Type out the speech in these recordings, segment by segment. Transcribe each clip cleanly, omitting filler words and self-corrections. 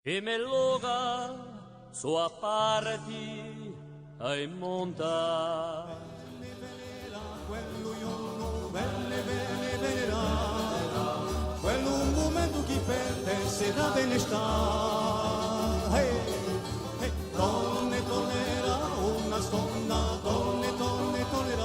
E me loga sua parti ai monta. Quello io non venerà, quello un momento che perde se da bene sta. Donne tornerà, una stonda, donne tornerà,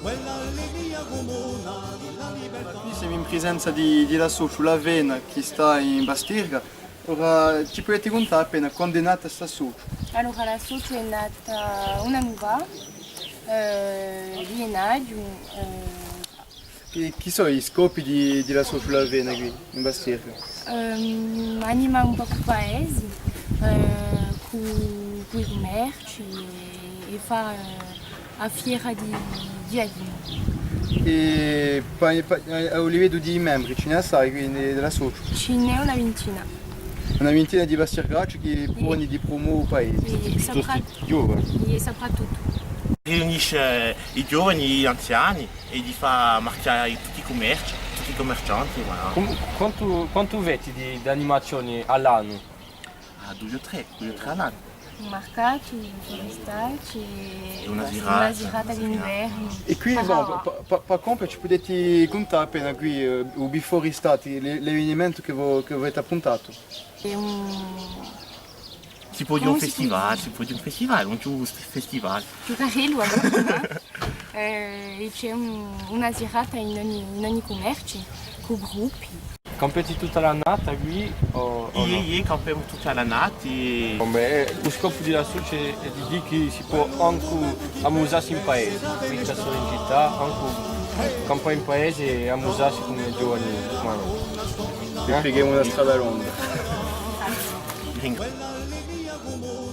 quell'allegria comuna della libertà. Qui siamo in presenza di La Socio, la Vena, che sta in Bastirga. Ora ci puoi raccontare appena quando è nata questa Socio? Allora, la Socio è nata un anno fa, viennaggio. Chi sono gli scopi di La Socio, la Vena qui in Bastirga? Anima un po' il paese, con i commerci e fa a fiera di Avino. E a livello di membri, ce ne sai quindi della Socio? Ce n'è una ventina. Una ventina di bastirgacci che pone di promo il paese. E Giovani. e soprattutto. Riunisce i giovani e gli anziani e gli fa marchiare tutti i commerci, tutti i commercianti. Voilà. Quanto veti di animazioni all'anno? Ah, due o tre all'anno. Un mercato, un forestacci e Una una girata girata d'inverno. E qui, per compito, ci potete contare appena qui, il before estate, l'avvenimento che avete appuntato? E Si può dire un festival, un festival. più carello allora, e c'è una girata in ogni commercio, con gruppi. Competi tutta l'annata qui o no? Io campiamo tutta l'annata e Lo scopo della Socio è di dire che si può anche amusarsi in paese, qui che sono in città, anche campare in paese e amusarsi come giovani umani. Vi spieghiamo una strada lunga. Quell'allegria comune